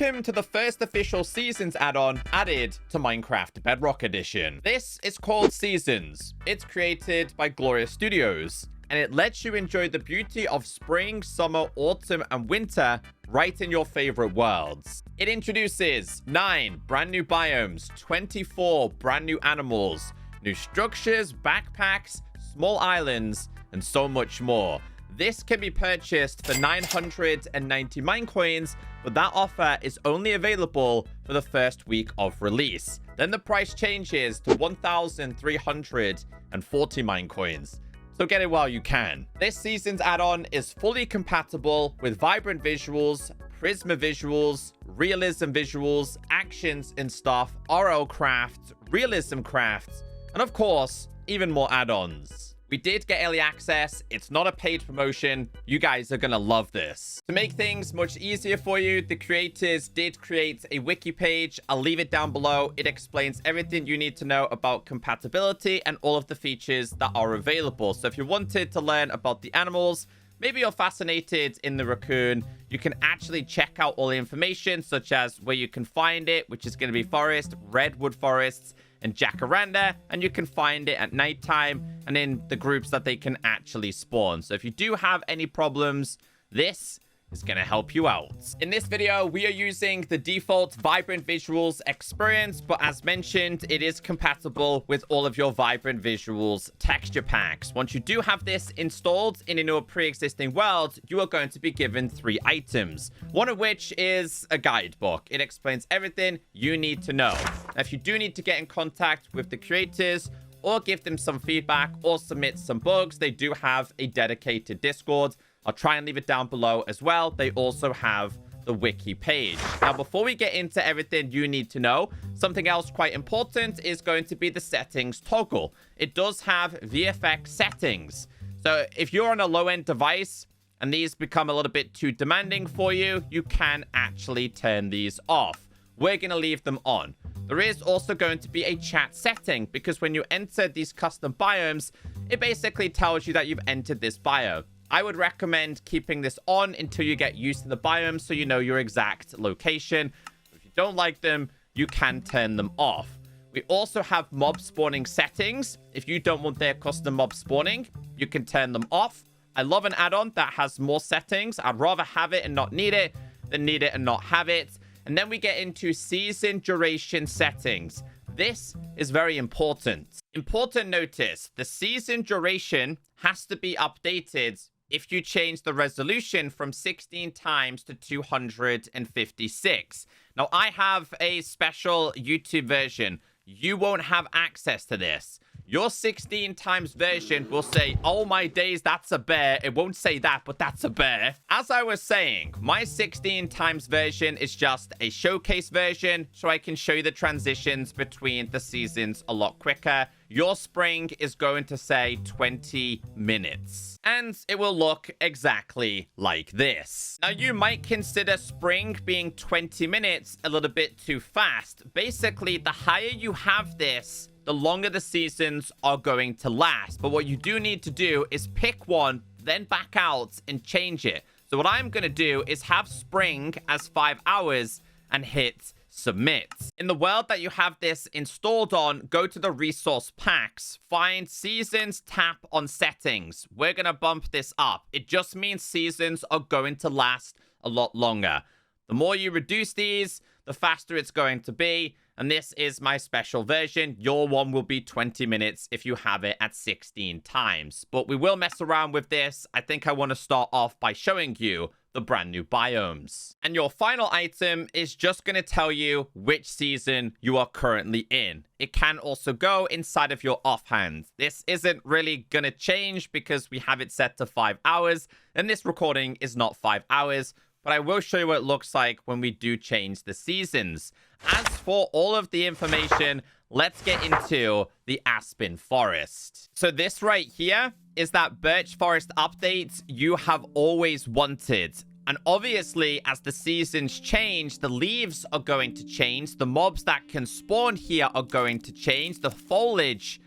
Welcome to the first official Seasons add-on added to Minecraft Bedrock Edition. This is called Seasons. It's created by Glorious Studios, and it lets you enjoy the beauty of spring, summer, autumn, and winter right in your favorite worlds. It introduces 9 brand new biomes, 24 brand new animals, new structures, backpacks, small islands, and so much more. This can be purchased for 990 mine coins, but that offer is only available for the first week of release. Then the price changes to 1,340 mine coins. So get it while you can. This season's add-on is fully compatible with vibrant visuals, Prisma visuals, realism visuals, actions and stuff, RL crafts, realism crafts, and of course, even more add-ons. We did get early access. It's not a paid promotion. You guys are gonna love this. To make things much easier for you, the creators did create a wiki page. I'll leave it down below. It explains everything you need to know about compatibility and all of the features that are available. So if you wanted to learn about the animals, maybe you're fascinated in the raccoon, you can actually check out all the information, such as where you can find it, which is going to be Forest, Redwood Forests, and Jacaranda, and you can find it at nighttime and in the groups that they can actually spawn. So if you do have any problems, this is going to help you out. In this video, we are using the default Vibrant Visuals experience, but as mentioned, it is compatible with all of your Vibrant Visuals texture packs. Once you do have this installed in your pre-existing world, you are going to be given 3 items, one of which is a guidebook. It explains everything you need to know. Now, if you do need to get in contact with the creators or give them some feedback or submit some bugs, they do have a dedicated Discord. I'll try and leave it down below as well. They also have the wiki page. Now, before we get into everything you need to know, something else quite important is going to be the settings toggle. It does have VFX settings. So if you're on a low-end device and these become a little bit too demanding for you, you can actually turn these off. We're going to leave them on. There is also going to be a chat setting, because when you enter these custom biomes, it basically tells you that you've entered this bio. I would recommend keeping this on until you get used to the biome, so you know your exact location. If you don't like them, you can turn them off. We also have mob spawning settings. If you don't want their custom mob spawning, you can turn them off. I love an add-on that has more settings. I'd rather have it and not need it than need it and not have it. And then we get into season duration settings. This is very important. Important notice, the season duration has to be updated if you change the resolution from 16 times to 256. Now, I have a special YouTube version. You won't have access to this. Your 16 times version will say, oh my days, that's a bear. It won't say that, but that's a bear. As I was saying, my 16 times version is just a showcase version, so I can show you the transitions between the seasons a lot quicker. Your spring is going to say 20 minutes, and it will look exactly like this. Now, you might consider spring being 20 minutes a little bit too fast. Basically, the higher you have this, the longer the seasons are going to last. But what you do need to do is pick one, then back out and change it. So what I'm going to do is have spring as 5 hours and hit submit. In the world that you have this installed on, go to the resource packs, find seasons, tap on settings. We're going to bump this up. It just means seasons are going to last a lot longer. The more you reduce these, the faster it's going to be. And this is my special version. Your one will be 20 minutes if you have it at 16 times. But we will mess around with this. I think I want to start off by showing you the brand new biomes. And your final item is just going to tell you which season you are currently in. It can also go inside of your offhand. This isn't really going to change because we have it set to 5 hours. And this recording is not 5 hours. But I will show you what it looks like when we do change the seasons. As for all of the information, let's get into the Aspen Forest. So this right here is that birch forest update you have always wanted. And obviously, as the seasons change, the leaves are going to change. The mobs that can spawn here are going to change. The foliage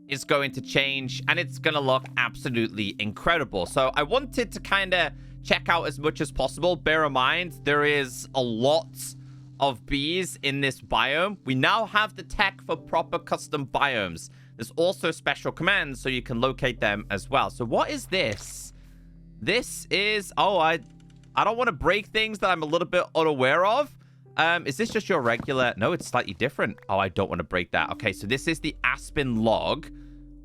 is going to change, and it's going to look absolutely incredible. So I wanted to kind of check out as much as possible. Bear in mind, there is a lot of bees in this biome, we now have the tech for proper custom biomes. There's also special commands so you can locate them as well. So what is this? This is... Oh, I don't want to break things that I'm a little bit unaware of. Is this just your regular... No, it's slightly different. Oh, I don't want to break that. Okay, so this is the aspen log.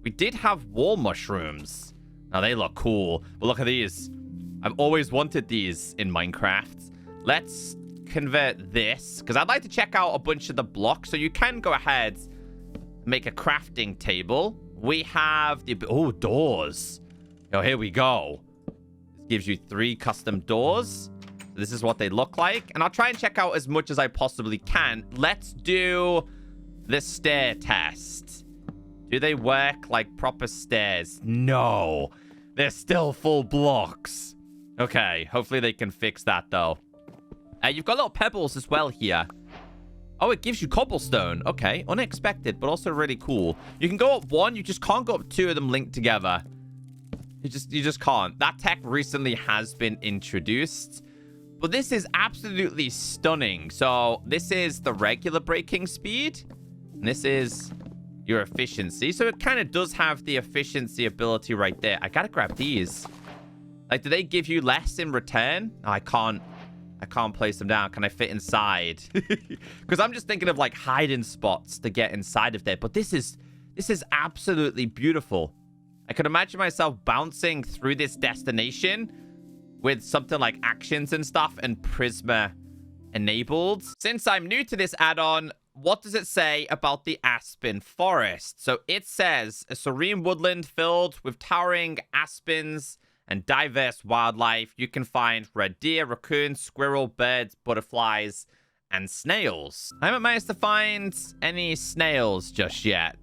We did have wall mushrooms. Now, they look cool. But look at these. I've always wanted these in Minecraft. Let's convert this, because I'd like to check out a bunch of the blocks. So you can go ahead, make a crafting table. We have the... Oh, doors. Oh, here we go. This gives you 3 custom doors. This is what they look like. And I'll try and check out as much as I possibly can. Let's do the stair test. Do they work like proper stairs? No. They're still full blocks. Okay. Hopefully they can fix that, though. You've got little pebbles as well here. Oh, it gives you cobblestone. Okay. Unexpected, but also really cool. You can go up 1. You just can't go up 2 of them linked together. You just can't. That tech recently has been introduced. But this is absolutely stunning. So this is the regular breaking speed. And this is your efficiency. So it kind of does have the efficiency ability right there. I gotta grab these. Like, do they give you less in return? No, I can't place them down. Can I fit inside? Because I'm just thinking of like hiding spots to get inside of there. But this is absolutely beautiful. I could imagine myself bouncing through this destination with something like actions and stuff and Prisma enabled. Since I'm new to this add-on, what does it say about the Aspen Forest? So it says, a serene woodland filled with towering aspens and diverse wildlife. You can find red deer, raccoons, squirrel, birds, butterflies, and snails. I haven't managed to find any snails just yet.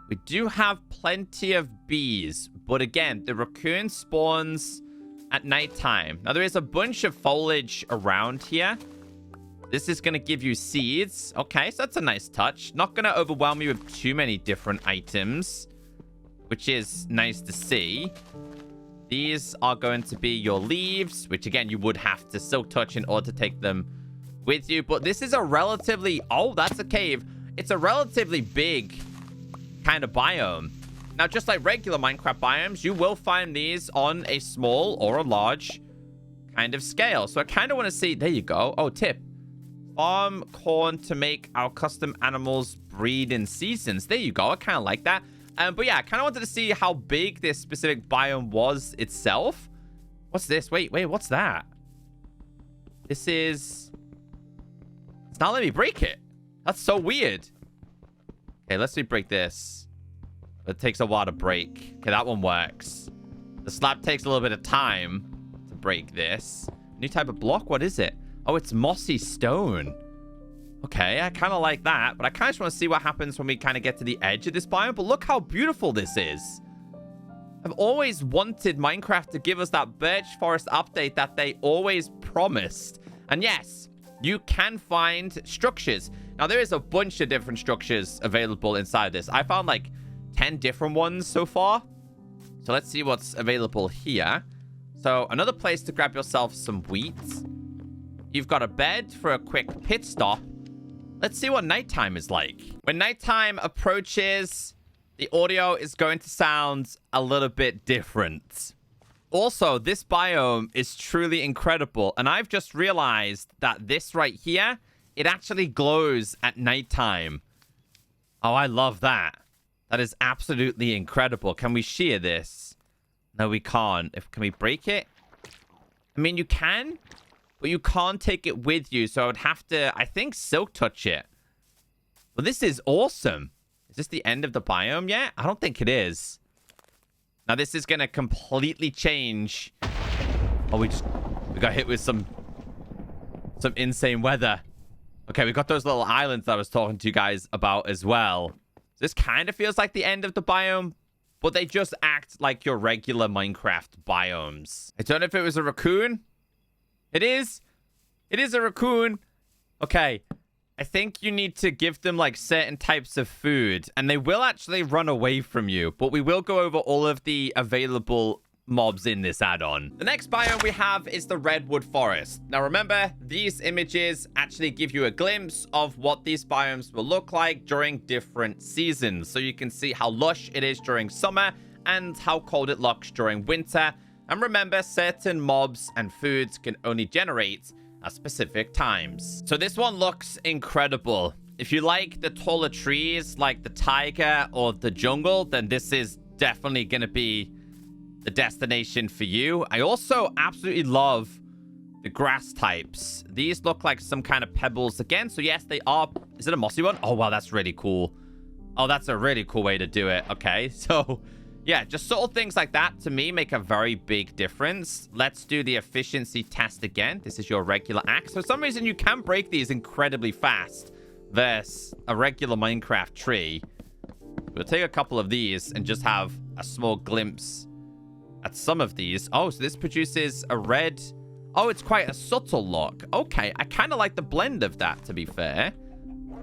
We do have plenty of bees, but again, the raccoon spawns at nighttime. Now, there is a bunch of foliage around here. This is going to give you seeds. Okay, so that's a nice touch. Not going to overwhelm you with too many different items, which is nice to see. These are going to be your leaves, which, again, you would have to silk touch in order to take them with you. But this is a relatively... Oh, that's a cave. It's a relatively big kind of biome. Now, just like regular Minecraft biomes, you will find these on a small or a large kind of scale. So I kind of want to see... There you go. Oh, tip. Farm corn to make our custom animals breed in seasons. There you go. I kind of like that. But yeah, I kind of wanted to see how big this specific biome was itself. What's this? Wait, what's that? This is... It's not letting me break it. That's so weird. Okay, let's break this. It takes a while to break. Okay, that one works. The slab takes a little bit of time to break this. New type of block? What is it? Oh, it's mossy stone. Okay, I kind of like that. But I kind of just want to see what happens when we kind of get to the edge of this biome. But look how beautiful this is. I've always wanted Minecraft to give us that birch forest update that they always promised. And yes, you can find structures. Now, there is a bunch of different structures available inside this. I found like 10 different ones so far. So let's see what's available here. So another place to grab yourself some wheat. You've got a bed for a quick pit stop. Let's see what nighttime is like. When nighttime approaches, the audio is going to sound a little bit different. Also, this biome is truly incredible. And I've just realized that this right here, it actually glows at nighttime. Oh, I love that. That is absolutely incredible. Can we shear this? No, we can't. Can we break it? I mean, you can, but you can't take it with you. So I would have to, I think, silk touch it. But this is awesome. Is this the end of the biome yet? I don't think it is. Now, this is going to completely change. Oh, we got hit with some insane weather. Okay, we got those little islands that I was talking to you guys about as well. This kind of feels like the end of the biome, but they just act like your regular Minecraft biomes. I don't know if it was a raccoon. It is. It is a raccoon. Okay. I think you need to give them like certain types of food, and they will actually run away from you, but we will go over all of the available mobs in this add-on. The next biome we have is the Redwood Forest. Now remember, these images actually give you a glimpse of what these biomes will look like during different seasons. So you can see how lush it is during summer and how cold it looks during winter. And remember, certain mobs and foods can only generate at specific times. So this one looks incredible. If you like the taller trees like the taiga or the jungle, then this is definitely going to be the destination for you. I also absolutely love the grass types. These look like some kind of pebbles again. So yes, they are. Is it a mossy one? Oh, wow, that's really cool. Oh, that's a really cool way to do it. Okay, so yeah, just subtle things like that to me make a very big difference. Let's do the efficiency test again. This is your regular axe. For some reason, you can break these incredibly fast versus a regular Minecraft tree. We'll take a couple of these and just have a small glimpse at some of these. Oh, so this produces a red. Oh, it's quite a subtle look. Okay, I kind of like the blend of that, to be fair.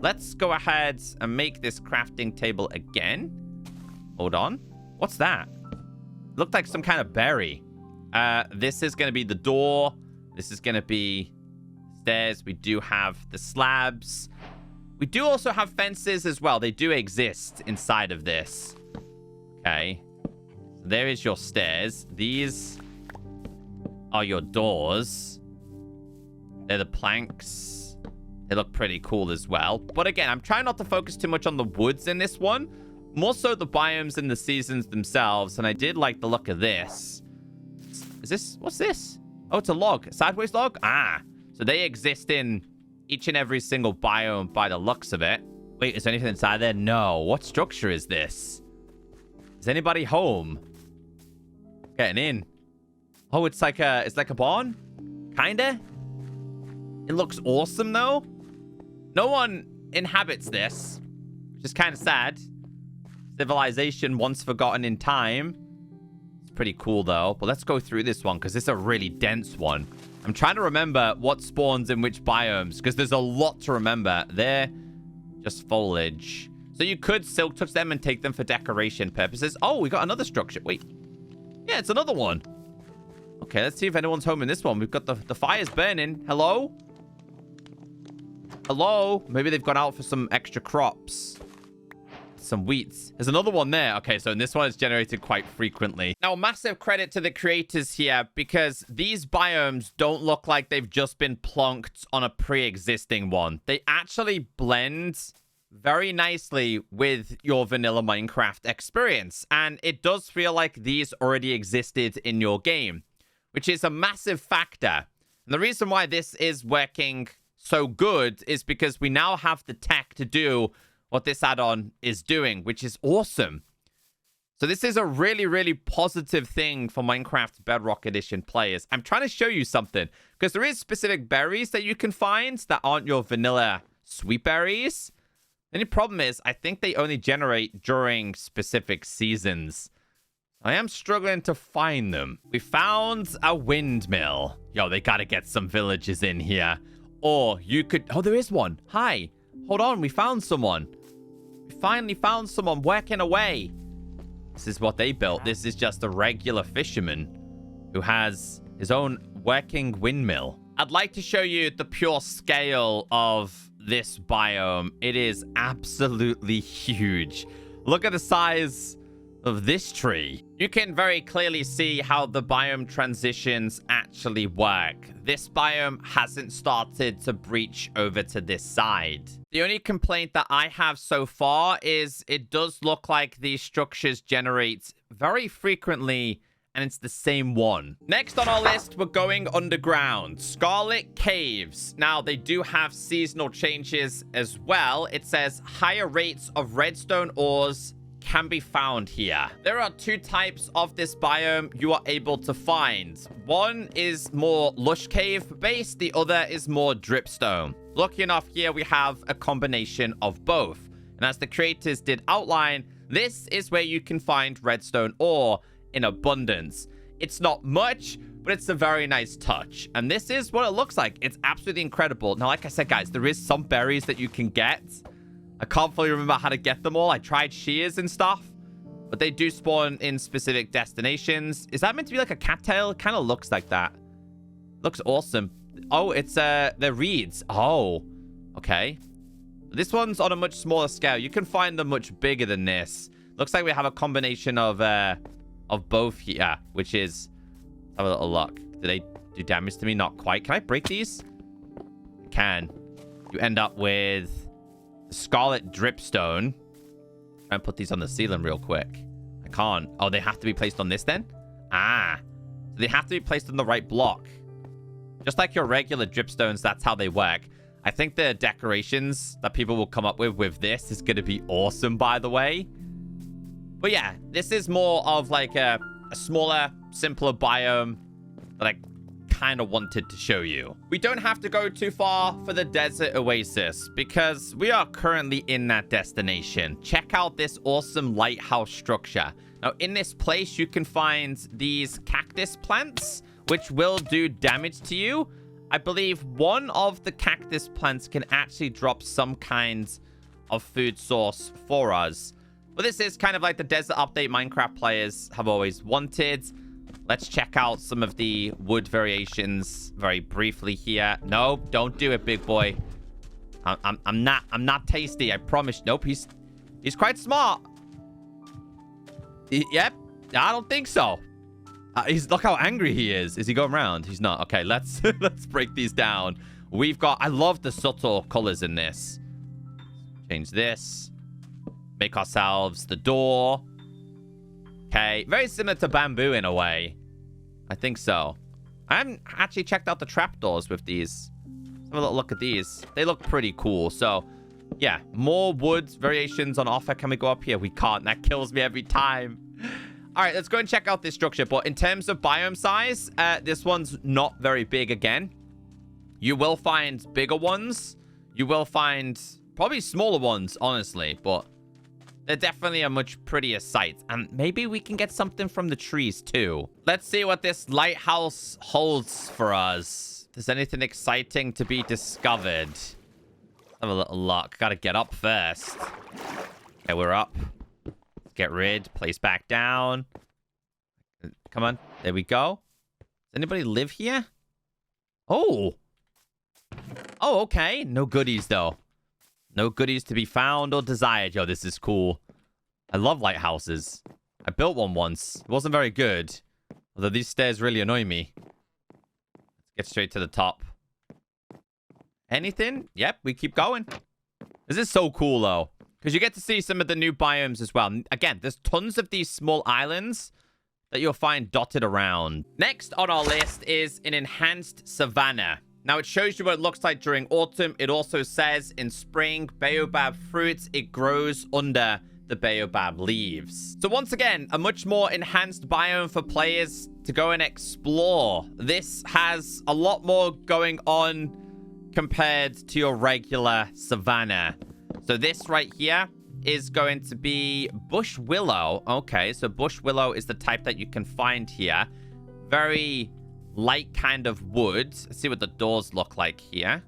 Let's go ahead and make this crafting table again. Hold on. What's that? Looked like some kind of berry. This is going to be the door. This is going to be stairs. We do have the slabs. We do also have fences as well. They do exist inside of this. Okay. So there is your stairs. These are your doors. They're the planks. They look pretty cool as well. But again, I'm trying not to focus too much on the woods in this one. More so the biomes and the seasons themselves. And I did like the look of this. Is this... What's this? Oh, it's a log. A sideways log? Ah. So they exist in each and every single biome by the looks of it. Wait, is there anything inside there? No. What structure is this? Is anybody home? Getting in. Oh, it's like a barn? Kinda? It looks awesome, though. No one inhabits this, which is kind of sad. Civilization once forgotten in time. It's pretty cool, though. But let's go through this one, because it's a really dense one. I'm trying to remember what spawns in which biomes, because there's a lot to remember. They're just foliage. So you could silk touch them and take them for decoration purposes. Oh, we got another structure. Wait. Yeah, it's another one. Okay, let's see if anyone's home in this one. We've got the fire's burning. Hello? Hello? Maybe they've gone out for some extra crops. Some wheat. There's another one there. Okay, so in this one, it's generated quite frequently. Now, massive credit to the creators here, because these biomes don't look like they've just been plonked on a pre-existing one. They actually blend very nicely with your vanilla Minecraft experience. And it does feel like these already existed in your game, which is a massive factor. And the reason why this is working so good is because we now have the tech to do what this add-on is doing, which is awesome. So this is a really, really positive thing for Minecraft Bedrock Edition players. I'm trying to show you something, because there is specific berries that you can find that aren't your vanilla sweet berries. The only problem is, I think they only generate during specific seasons. I am struggling to find them. We found a windmill. Yo, they gotta get some villagers in here. Or you could... Oh, there is one. Hi. Hold on, we found someone. We finally found someone working away. This is what they built. This is just a regular fisherman who has his own working windmill. I'd like to show you the pure scale of this biome. It is absolutely huge. Look at the size of this tree. You can very clearly see how the biome transitions actually work. This biome hasn't started to breach over to this side. The only complaint that I have so far is it does look like these structures generate very frequently, and it's the same one. Next on our list, we're going underground. Scarlet Caves. Now, they do have seasonal changes as well. It says higher rates of redstone ores can be found here. There are two types of this biome you are able to find. One is more lush cave based, the other is more dripstone. Lucky enough, here we have a combination of both. And as the creators did outline, this is where you can find redstone ore in abundance. It's not much, but it's a very nice touch. And this is what it looks like. It's absolutely incredible. Now, like I said, guys, there is some berries that you can get. I can't fully remember how to get them all. I tried shears and stuff, but but they do spawn in specific destinations. Is that meant to be like a cattail? It kind of looks like that. Looks awesome. Oh, it's the reeds. Oh, okay. This one's on a much smaller scale. You can find them much bigger than this. Looks like we have a combination of both here, which is... Let's have a little look. Do they do damage to me? Not quite. Can I break these? I can. You end up with Scarlet Dripstone. Try and put these on the ceiling real quick. I can't. Oh, they have to be placed on this then? Ah. So they have to be placed on the right block. Just like your regular dripstones, that's how they work. I think the decorations that people will come up with this is going to be awesome, by the way. But yeah, this is more of like a smaller, simpler biome that I kind of wanted to show you. We don't have to go too far for the desert oasis because we are currently in that destination. Check out this awesome lighthouse structure. Now, in this place, you can find these cactus plants, which will do damage to you. I believe one of the cactus plants can actually drop some kind of food source for us. But this is kind of like the desert update Minecraft players have always wanted. Let's check out some of the wood variations very briefly here. No, don't do it, big boy. I'm not tasty, I promise. Nope, he's quite smart. Yep, I don't think so. Look how angry he is. Is he going around? He's not. Okay, let's break these down. We've got... I love the subtle colors in this. Change this. Make ourselves the door. Okay, very similar to bamboo in a way. I think so. I haven't actually checked out the trapdoors with these. Let's have a little look at these. They look pretty cool. So, yeah, more wood variations on offer. Can we go up here? We can't. That kills me every time. All right, let's go and check out this structure. But in terms of biome size, this one's not very big again. You will find bigger ones. You will find probably smaller ones, honestly. But they're definitely a much prettier sight. And maybe we can get something from the trees, too. Let's see what this lighthouse holds for us. Is there anything exciting to be discovered? Let's have a little look. Gotta get up first. Okay, we're up. Get rid, place back down. Come on, there we go. Does anybody live here? Oh, okay. No goodies though. No goodies to be found or desired. Yo, this is cool. I love lighthouses. I built one once. It wasn't very good, although these stairs really annoy me. Let's get straight to the top. Anything? Yep, we keep going. This is so cool though, because you get to see some of the new biomes as well. Again, there's tons of these small islands that you'll find dotted around. Next on our list is an enhanced savanna. Now, it shows you what it looks like during autumn. It also says in spring, baobab fruits, it grows under the baobab leaves. So once again, a much more enhanced biome for players to go and explore. This has a lot more going on compared to your regular savanna. So this right here is going to be bush willow. Okay, so bush willow is the type that you can find here. Very light kind of wood. Let's see what the doors look like here.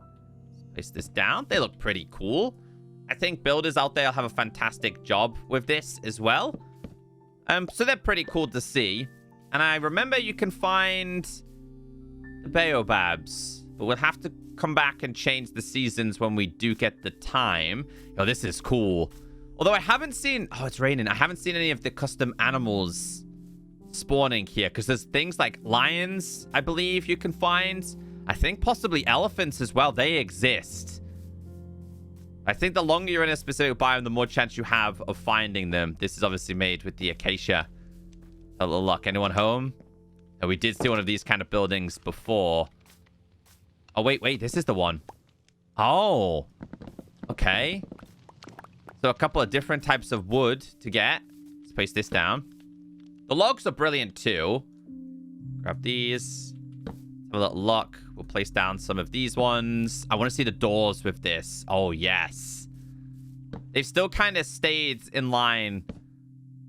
Place this down. They look pretty cool. I think builders out there have a fantastic job with this as well. So they're pretty cool to see. And I remember you can find the baobabs, but we'll have to come back and change the seasons when we do get the time. Oh, this is cool. Although I haven't seen... Oh, it's raining. I haven't seen any of the custom animals spawning here, because there's things like lions, I believe you can find. I think possibly elephants as well. They exist. I think the longer you're in a specific biome, the more chance you have of finding them. This is obviously made with the acacia. A little luck. Anyone home? Oh, we did see one of these kind of buildings before. Oh, wait. This is the one. Oh. Okay. So a couple of different types of wood to get. Let's place this down. The logs are brilliant too. Grab these. Have a little look. We'll place down some of these ones. I want to see the doors with this. Oh, yes. They've still kind of stayed in line.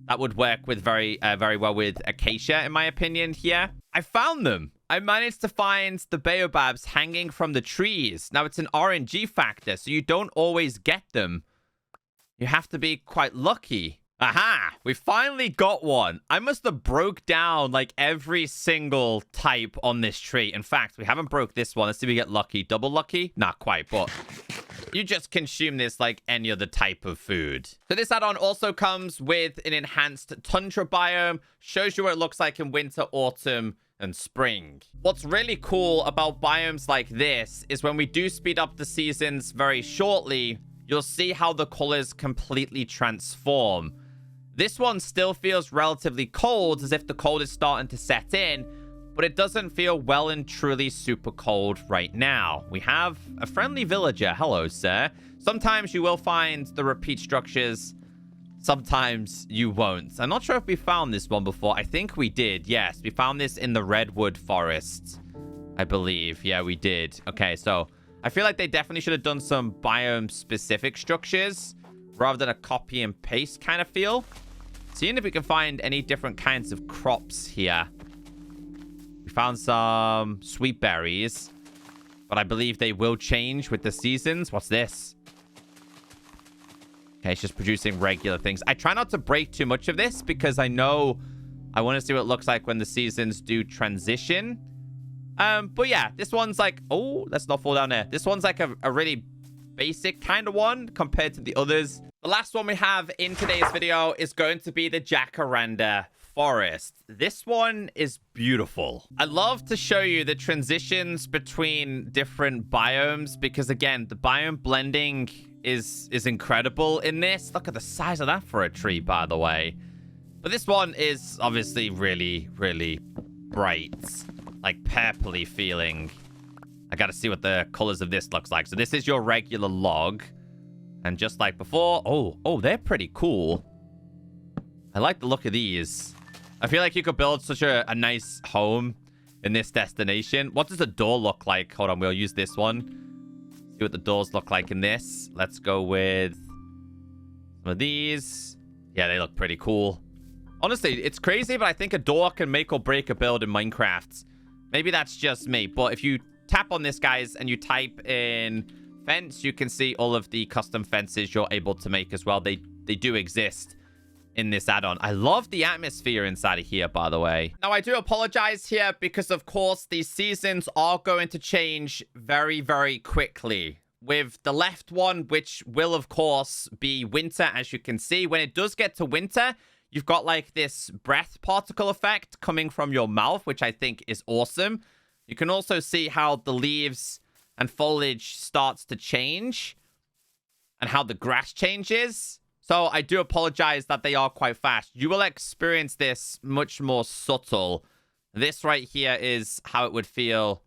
That would work with very well with acacia, in my opinion, here. I found them. I managed to find the baobabs hanging from the trees. Now, it's an RNG factor, so you don't always get them. You have to be quite lucky. Aha! We finally got one. I must have broke down like every single type on this tree. In fact, we haven't broke this one. Let's see if we get lucky. Double lucky? Not quite, but you just consume this like any other type of food. So this add-on also comes with an enhanced Tundra biome. Shows you what it looks like in winter, autumn, and spring. What's really cool about biomes like this is when we do speed up the seasons very shortly, you'll see how the colors completely transform. This one still feels relatively cold, as if the cold is starting to set in, but it doesn't feel well and truly super cold right now. We have a friendly villager. Hello, sir. Sometimes you will find the repeat structures. Sometimes you won't. I'm not sure if we found this one before. I think we did. Yes, we found this in the Redwood Forest, I believe. Yeah, we did. Okay, so I feel like they definitely should have done some biome-specific structures rather than a copy and paste kind of feel. Seeing if we can find any different kinds of crops here. We found some sweet berries, but I believe they will change with the seasons. What's this? Okay, it's just producing regular things. I try not to break too much of this because I know I want to see what it looks like when the seasons do transition. But yeah, this one's like, oh, let's not fall down there. This one's like a really basic kind of one compared to the others. The last one we have in today's video is going to be the Jacaranda Forest. This one is beautiful. I love to show you the transitions between different biomes because, again, the biome blending is incredible in this. Look at the size of that for a tree, by the way. But this one is obviously really, really bright, like purpley feeling. I gotta see what the colors of this looks like. So this is your regular log. And just like before, oh, they're pretty cool. I like the look of these. I feel like you could build such a nice home in this destination. What does the door look like? Hold on, we'll use this one. See what the doors look like in this. Let's go with some of these. Yeah, they look pretty cool. Honestly, it's crazy, but I think a door can make or break a build in Minecraft. Maybe that's just me, but if you tap on this, guys, and you type in fence, you can see all of the custom fences you're able to make as well. They do exist in this add-on. I love the atmosphere inside of here, by the way. Now, I do apologize here because, of course, these seasons are going to change very, very quickly. With the left one, which will, of course, be winter, as you can see. When it does get to winter, you've got, like, this breath particle effect coming from your mouth, which I think is awesome. You can also see how the leaves and foliage starts to change and how the grass changes. So I do apologize that they are quite fast. You will experience this much more subtle. This right here is how it would feel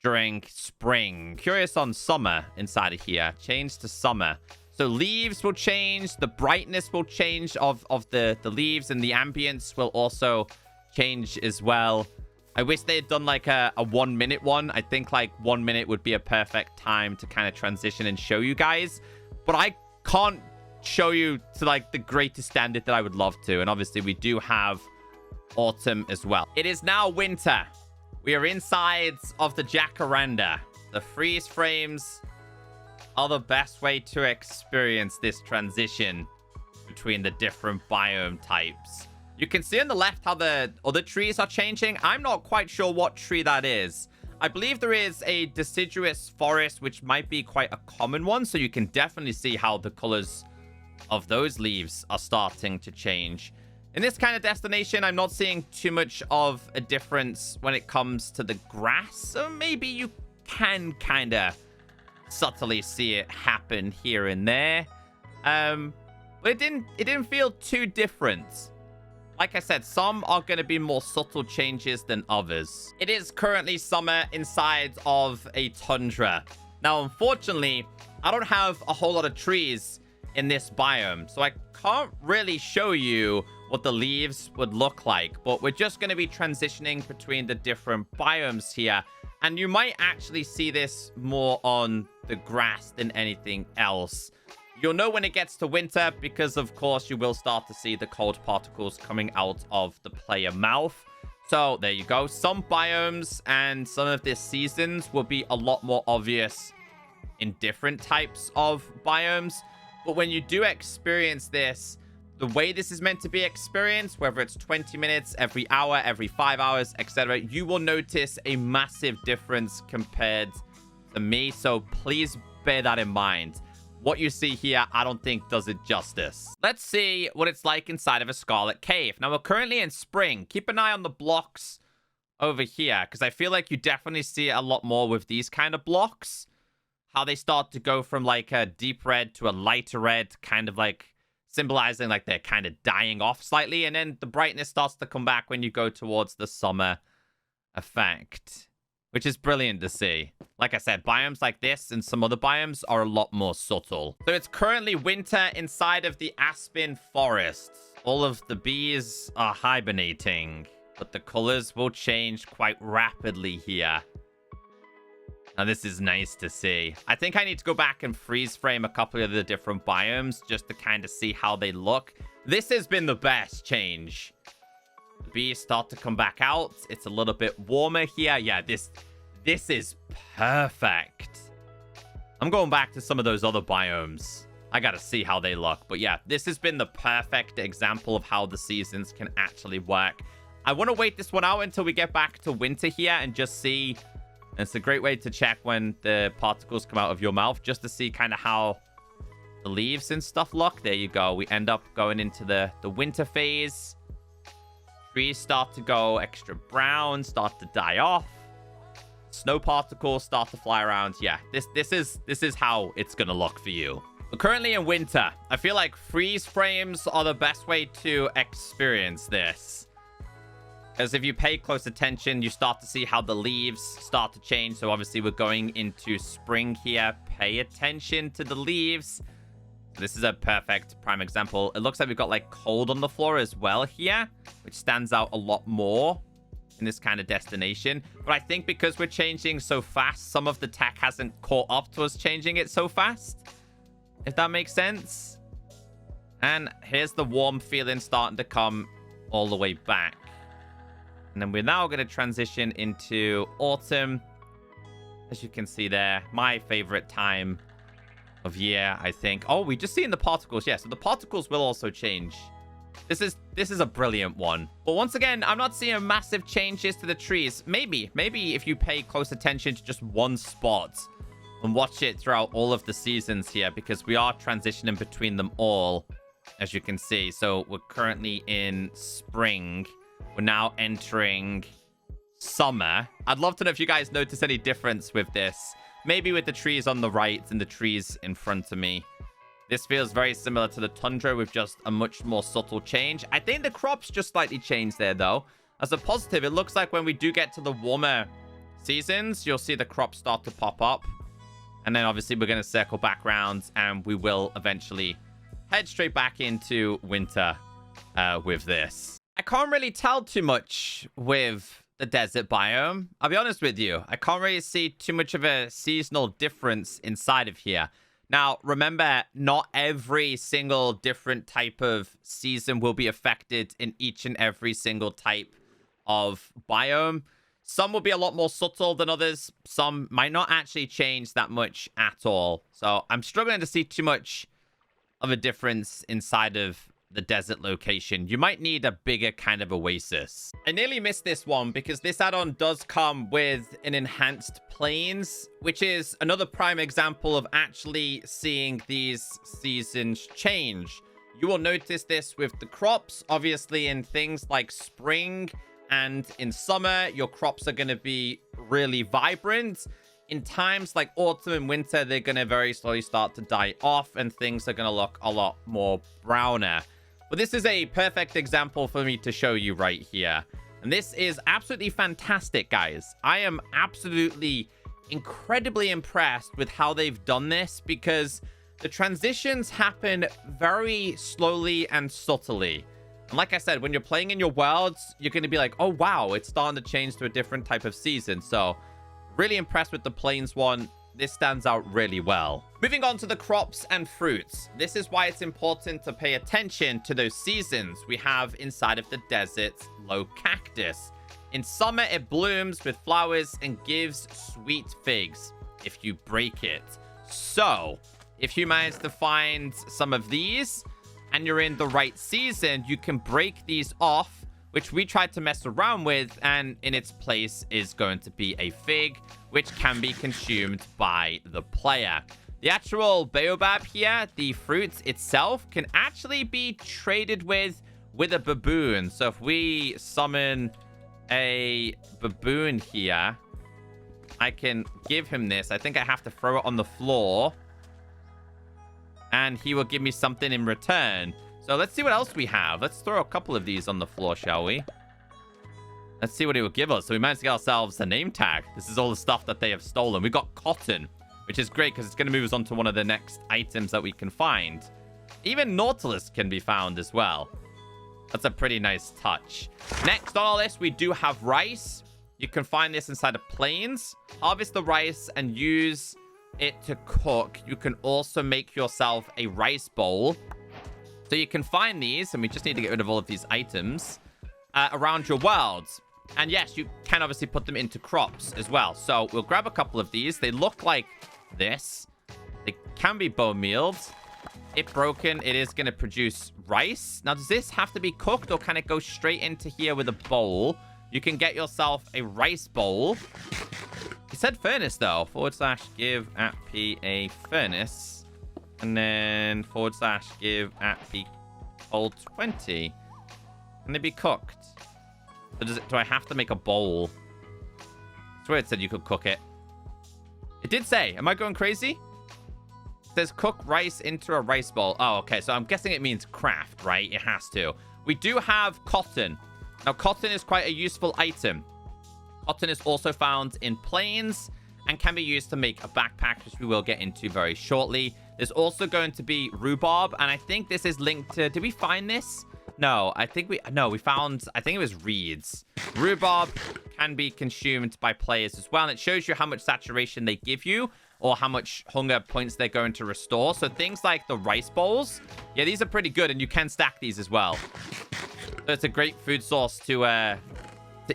during spring. Curious on summer inside of here. Change to summer. So leaves will change. The brightness will change of the leaves, and the ambience will also change as well. I wish they had done like a 1 minute one. I think like 1 minute would be a perfect time to kind of transition and show you guys. But I can't show you to like the greatest standard that I would love to. And obviously we do have autumn as well. It is now winter. We are inside of the Jacaranda. The freeze frames are the best way to experience this transition between the different biome types. You can see on the left how the other trees are changing. I'm not quite sure what tree that is. I believe there is a deciduous forest, which might be quite a common one. So you can definitely see how the colors of those leaves are starting to change. In this kind of destination, I'm not seeing too much of a difference when it comes to the grass. So maybe you can kind of subtly see it happen here and there. But it didn't feel too different. Like I said, some are going to be more subtle changes than others. It is currently summer inside of a tundra. Now, unfortunately, I don't have a whole lot of trees in this biome, so I can't really show you what the leaves would look like. But we're just going to be transitioning between the different biomes here. And you might actually see this more on the grass than anything else. You'll know when it gets to winter because, of course, you will start to see the cold particles coming out of the player mouth. So there you go. Some biomes and some of the seasons will be a lot more obvious in different types of biomes. But when you do experience this, the way this is meant to be experienced, whether it's 20 minutes, every hour, every 5 hours, etc., you will notice a massive difference compared to me. So please bear that in mind. What you see here, I don't think does it justice. Let's see what it's like inside of a Scarlet Cave. Now, we're currently in spring. Keep an eye on the blocks over here, because I feel like you definitely see a lot more with these kind of blocks. How they start to go from like a deep red to a lighter red, kind of like symbolizing like they're kind of dying off slightly. And then the brightness starts to come back when you go towards the summer effect, which is brilliant to see. Like I said, biomes like this and some other biomes are a lot more subtle. So it's currently winter inside of the Aspen Forest. All of the bees are hibernating, but the colors will change quite rapidly here. Now, this is nice to see. I think I need to go back and freeze frame a couple of the different biomes just to kind of see how they look. This has been the best change. The bees start to come back out. It's a little bit warmer here. Yeah, this is perfect. I'm going back to some of those other biomes. I gotta see how they look. But yeah, this has been the perfect example of how the seasons can actually work. I want to wait this one out until we get back to winter here and just see. It's a great way to check when the particles come out of your mouth, just to see kind of how the leaves and stuff look. There you go. We end up going into the winter phase. Trees start to go extra brown, start to die off. Snow particles start to fly around. Yeah, this is how it's gonna look for you. We're currently in winter. I feel like freeze frames are the best way to experience this. Because if you pay close attention, you start to see how the leaves start to change. So obviously we're going into spring here. Pay attention to the leaves. This is a perfect prime example. It looks like we've got like cold on the floor as well here, which stands out a lot more in this kind of destination. But I think because we're changing so fast, some of the tech hasn't caught up to us changing it so fast, if that makes sense. And here's the warm feeling starting to come all the way back. And then we're now going to transition into autumn. As you can see there, my favorite time of year, I think. Oh, we just seen the particles. Yeah, so the particles will also change. This is a brilliant one. But once again, I'm not seeing massive changes to the trees. Maybe if you pay close attention to just one spot and watch it throughout all of the seasons here, because we are transitioning between them all, as you can see. So we're currently in spring. We're now entering summer. I'd love to know if you guys notice any difference with this. Maybe with the trees on the right and the trees in front of me. This feels very similar to the Tundra with just a much more subtle change. I think the crops just slightly changed there, though. As a positive, it looks like when we do get to the warmer seasons, you'll see the crops start to pop up. And then obviously we're going to circle back around and we will eventually head straight back into winter with this. I can't really tell too much with the desert biome. I'll be honest with you. I can't really see too much of a seasonal difference inside of here. Now, remember, not every single different type of season will be affected in each and every single type of biome. Some will be a lot more subtle than others. Some might not actually change that much at all. So I'm struggling to see too much of a difference inside of the desert location. You might need a bigger kind of oasis. I nearly missed this one because this add-on does come with an enhanced plains, which is another prime example of actually seeing these seasons change. You will notice this with the crops, obviously in things like spring and in summer, your crops are going to be really vibrant. In times like autumn and winter, they're going to very slowly start to die off and things are going to look a lot more browner. But this is a perfect example for me to show you right here. And this is absolutely fantastic, guys. I am absolutely incredibly impressed with how they've done this because the transitions happen very slowly and subtly. And like I said, when you're playing in your worlds, you're going to be like, oh, wow, it's starting to change to a different type of season. So really impressed with the plains one. This stands out really well. Moving on to the crops and fruits. This is why it's important to pay attention to those seasons we have inside of the desert's low cactus. In summer, it blooms with flowers and gives sweet figs if you break it. So, if you manage to find some of these, and you're in the right season, you can break these off, which we tried to mess around with, and in its place is going to be a fig, which can be consumed by the player. The actual baobab here, the fruit itself, can actually be traded with a baboon. So if we summon a baboon here, I can give him this. I think I have to throw it on the floor, and he will give me something in return. So let's see what else we have. Let's throw a couple of these on the floor, shall we? Let's see what he will give us. So we managed to get ourselves a name tag. This is all the stuff that they have stolen. We got cotton, which is great because it's going to move us on to one of the next items that we can find. Even Nautilus can be found as well. That's a pretty nice touch. Next on our list, we do have rice. You can find this inside of plains. Harvest the rice and use it to cook. You can also make yourself a rice bowl. So you can find these, and we just need to get rid of all of these items around your world. And yes, you can obviously put them into crops as well. So we'll grab a couple of these. They look like this. They can be bone mealed. If broken, it is going to produce rice. Now, does this have to be cooked, or can it go straight into here with a bowl? You can get yourself a rice bowl. It said furnace, though. / give at P a furnace. And then / give at P cold 20. Can they be cooked? So do I have to make a bowl? I swear it said you could cook it. It did say. Am I going crazy? It says cook rice into a rice bowl. Oh, okay. So I'm guessing it means craft, right? It has to. We do have cotton. Now, cotton is quite a useful item. Cotton is also found in plains and can be used to make a backpack, which we will get into very shortly. There's also going to be rhubarb, and I think this is linked to... Did we find this? No, I think we... No, we found... I think it was reeds. Rhubarb can be consumed by players as well, and it shows you how much saturation they give you, or how much hunger points they're going to restore. So things like the rice bowls, yeah, these are pretty good, and you can stack these as well. So it's a great food source to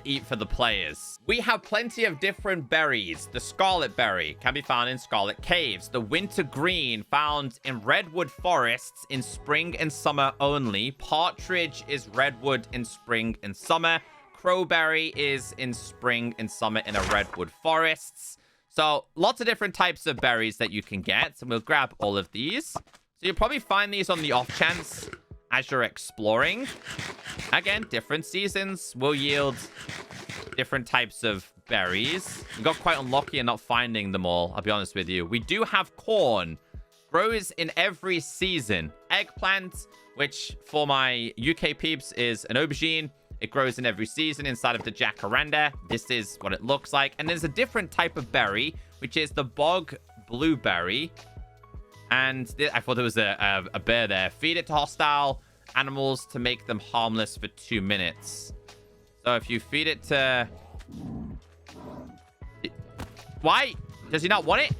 eat for the players. We have plenty of different berries. The scarlet berry can be found in Scarlet Caves. The winter green found in Redwood Forests in spring and summer only. Partridge is redwood in spring and summer. Crowberry is in spring and summer in a Redwood Forests. So lots of different types of berries that you can get. And we'll grab all of these. So you'll probably find these on the off chance as you're exploring. Again, different seasons will yield different types of berries. We got quite unlucky in not finding them all, I'll be honest with you. We do have corn. Grows in every season. Eggplant, which for my UK peeps is an aubergine. It grows in every season inside of the Jacaranda. This is what it looks like. And there's a different type of berry, which is the bog blueberry. And I thought there was a bear there. Feed it to hostile animals to make them harmless for 2 minutes. So if you feed it to... Why? Does he not want it?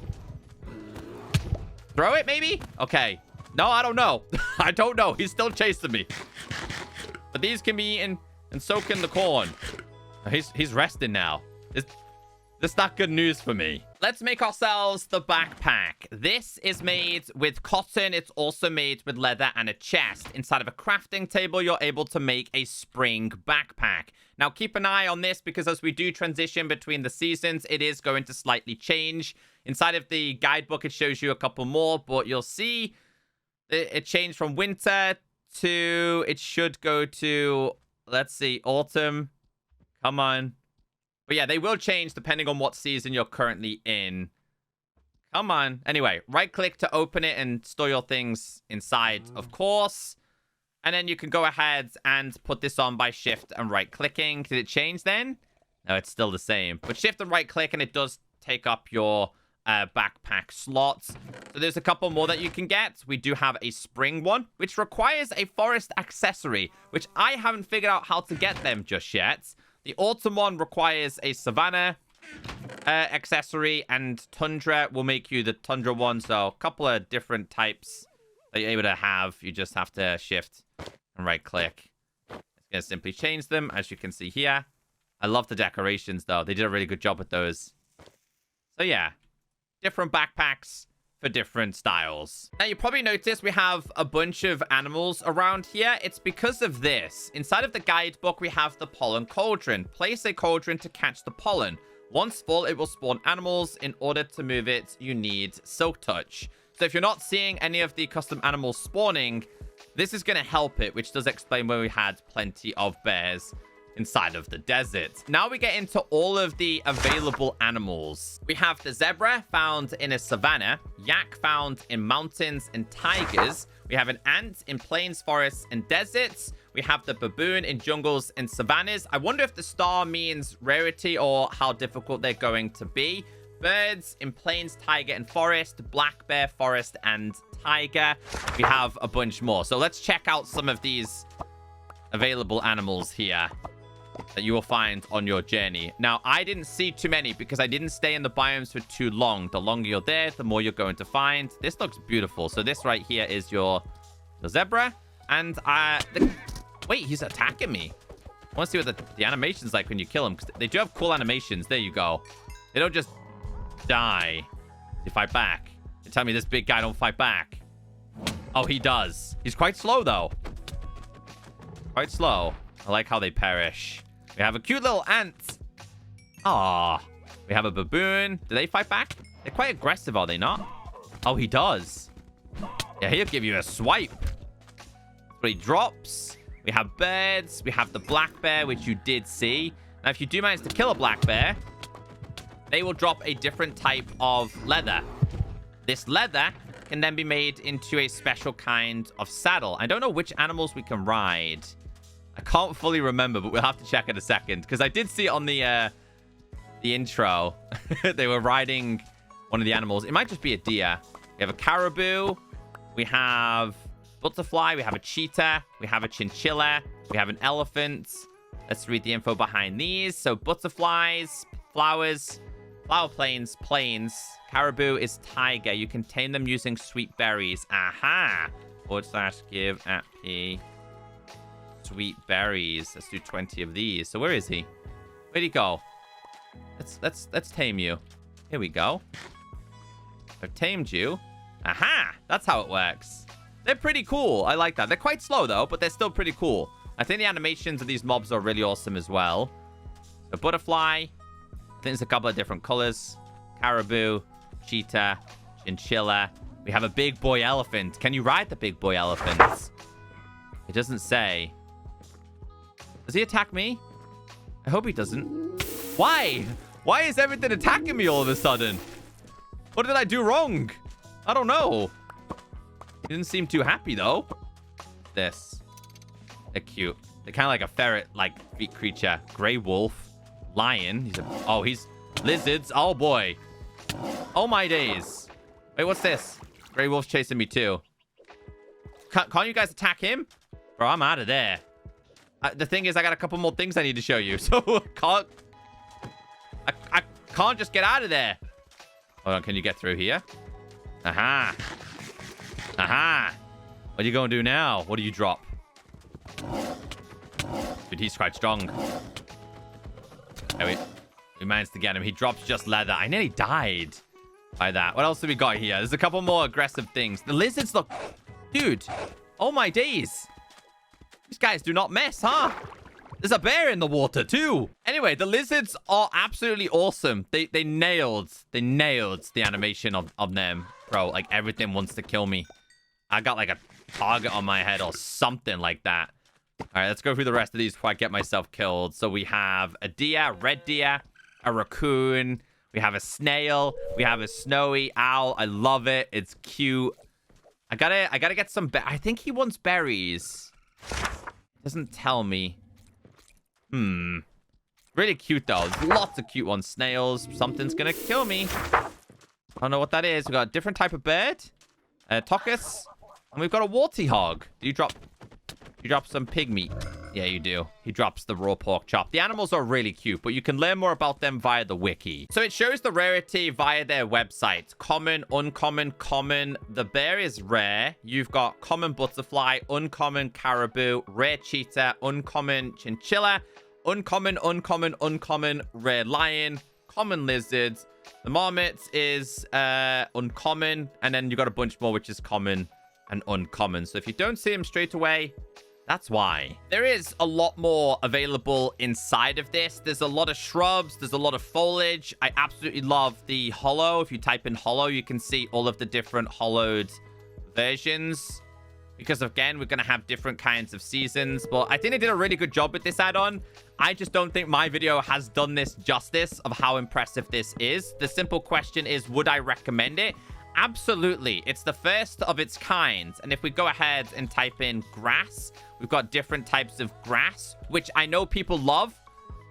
Throw it, maybe? Okay. No, I don't know. I don't know. He's still chasing me. But these can be eaten, and so can the corn. He's resting now. That's not good news for me. Let's make ourselves the backpack. This is made with cotton. It's also made with leather and a chest. Inside of a crafting table, you're able to make a spring backpack. Now, keep an eye on this because as we do transition between the seasons, it is going to slightly change. Inside of the guidebook, it shows you a couple more, but you'll see it changed from winter to... It should go to... Let's see, autumn. Come on. But yeah, they will change depending on what season you're currently in. Come on. Anyway, right-click to open it and store your things inside, of course. And then you can go ahead and put this on by shift and right-clicking. Did it change then? No, it's still the same. But shift and right-click and it does take up your backpack slots. So there's a couple more that you can get. We do have a spring one, which requires a forest accessory, which I haven't figured out how to get them just yet. The autumn one requires a Savannah accessory, and Tundra will make you the Tundra one. So a couple of different types that you're able to have. You just have to shift and right click. It's going to simply change them, as you can see here. I love the decorations, though. They did a really good job with those. So yeah, different backpacks for different styles. Now, you probably noticed we have a bunch of animals around here. It's because of this. Inside of the guidebook, we have the Pollen Cauldron. Place a cauldron to catch the pollen. Once full, it will spawn animals. In order to move it, you need Silk Touch. So if you're not seeing any of the custom animals spawning, this is going to help it, which does explain where we had plenty of bears inside of the desert. Now we get into all of the available animals. We have the zebra found in a savanna, yak found in mountains and tigers. We have an ant in plains, forests, and deserts. We have the baboon in jungles and savannas. I wonder if the star means rarity or how difficult they're going to be. Birds in plains, tiger, and forest. Black bear, forest, and tiger. We have a bunch more. So let's check out some of these available animals here that you will find on your journey. Now, I didn't see too many because I didn't stay in the biomes for too long. The longer you're there, the more you're going to find. This looks beautiful. So this right here is your zebra. And wait, he's attacking me. I want to see what the animation's like when you kill him, because they do have cool animations. There you go. They don't just die. They fight back. They tell me this big guy don't fight back. Oh, he does. He's quite slow, though. Quite slow. I like how they perish. We have a cute little ant. Aww. We have a baboon. Do they fight back? They're quite aggressive, are they not? Oh, he does. Yeah, he'll give you a swipe. But he drops. We have birds. We have the black bear, which you did see. Now, if you do manage to kill a black bear, they will drop a different type of leather. This leather can then be made into a special kind of saddle. I don't know which animals we can ride. I can't fully remember, but we'll have to check in a second, because I did see it on the intro. They were riding one of the animals. It might just be a deer. We have a caribou. We have butterfly. We have a cheetah. We have a chinchilla. We have an elephant. Let's read the info behind these. So butterflies, flowers, flower plains. Caribou is tiger. You can tame them using sweet berries. Aha. / give at P. Sweet berries. Let's do 20 of these. So where is he? Where'd he go? Let's tame you. Here we go. I've tamed you. Aha! That's how it works. They're pretty cool. I like that. They're quite slow, though, but they're still pretty cool. I think the animations of these mobs are really awesome as well. The butterfly. I think there's a couple of different colors. Caribou, cheetah, chinchilla. We have a big boy elephant. Can you ride the big boy elephants? It doesn't say. Does he attack me? I hope he doesn't. Why? Why is everything attacking me all of a sudden? What did I do wrong? I don't know. He didn't seem too happy, though. This. They're cute. They're kind of like a ferret-like creature. Gray wolf. Lion. He's lizards. Oh, boy. Oh, my days. Wait, what's this? Gray wolf's chasing me, too. Can't you guys attack him? Bro, I'm out of there. The thing is, I got a couple more things I need to show you. So, I can't just get out of there. Hold on, can you get through here? Aha. Aha. What are you going to do now? What do you drop? Dude, he's quite strong. Hey, we managed to get him. He drops just leather. I nearly died by that. What else have we got here? There's a couple more aggressive things. The lizards look... Dude. Oh, my days. These guys do not mess, huh? There's a bear in the water, too. Anyway, the lizards are absolutely awesome. They nailed the animation of them. Bro, like, everything wants to kill me. I got, like, a target on my head or something like that. All right, let's go through the rest of these before I get myself killed. So we have a deer, red deer, a raccoon. We have a snail. We have a snowy owl. I love it. It's cute. I gotta get some... I think he wants berries. Doesn't tell me. Really cute, though. There's lots of cute ones. Snails. Something's gonna kill me. I don't know what that is. We got a different type of bird. Tocus. And we've got a warthog. Do you drop some pig meat? Yeah, you do. He drops the raw pork chop. The animals are really cute, but you can learn more about them via the wiki. So it shows the rarity via their website. Common, uncommon, common. The bear is rare. You've got common butterfly, uncommon caribou, rare cheetah, uncommon chinchilla, uncommon, rare lion, common lizards, The marmot is uncommon, and then you got a bunch more which is common and uncommon. So if you don't see them straight away, that's why. There is a lot more available inside of this. There's a lot of shrubs. There's a lot of foliage. I absolutely love the hollow. If you type in hollow, you can see all of the different hollowed versions. Because, again, we're going to have different kinds of seasons. But I think they did a really good job with this add-on. I just don't think my video has done this justice of how impressive this is. The simple question is, would I recommend it? Absolutely. It's the first of its kind. And if we go ahead and type in grass, we've got different types of grass, which I know people love.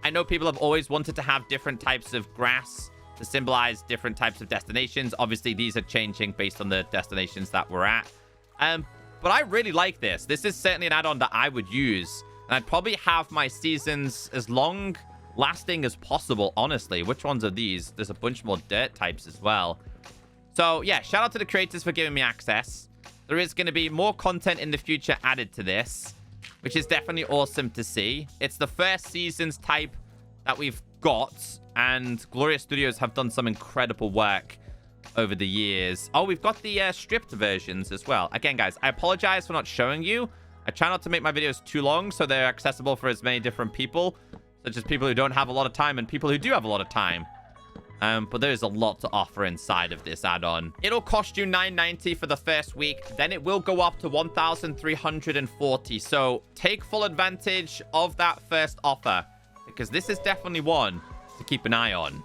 I know people have always wanted to have different types of grass to symbolize different types of destinations. Obviously, these are changing based on the destinations that we're at. But I really like this. This is certainly an add-on that I would use. And I'd probably have my seasons as long lasting as possible, honestly. Which ones are these? There's a bunch more dirt types as well. So, yeah, shout out to the creators for giving me access. There is going to be more content in the future added to this, which is definitely awesome to see. It's the first seasons type that we've got, and Gloria Studios have done some incredible work over the years. Oh, we've got the stripped versions as well. Again, guys, I apologize for not showing you. I try not to make my videos too long so they're accessible for as many different people, such as people who don't have a lot of time and people who do have a lot of time. But there's a lot to offer inside of this add-on. It'll cost you $9.90 for the first week. Then it will go up to $1,340. So take full advantage of that first offer, because this is definitely one to keep an eye on.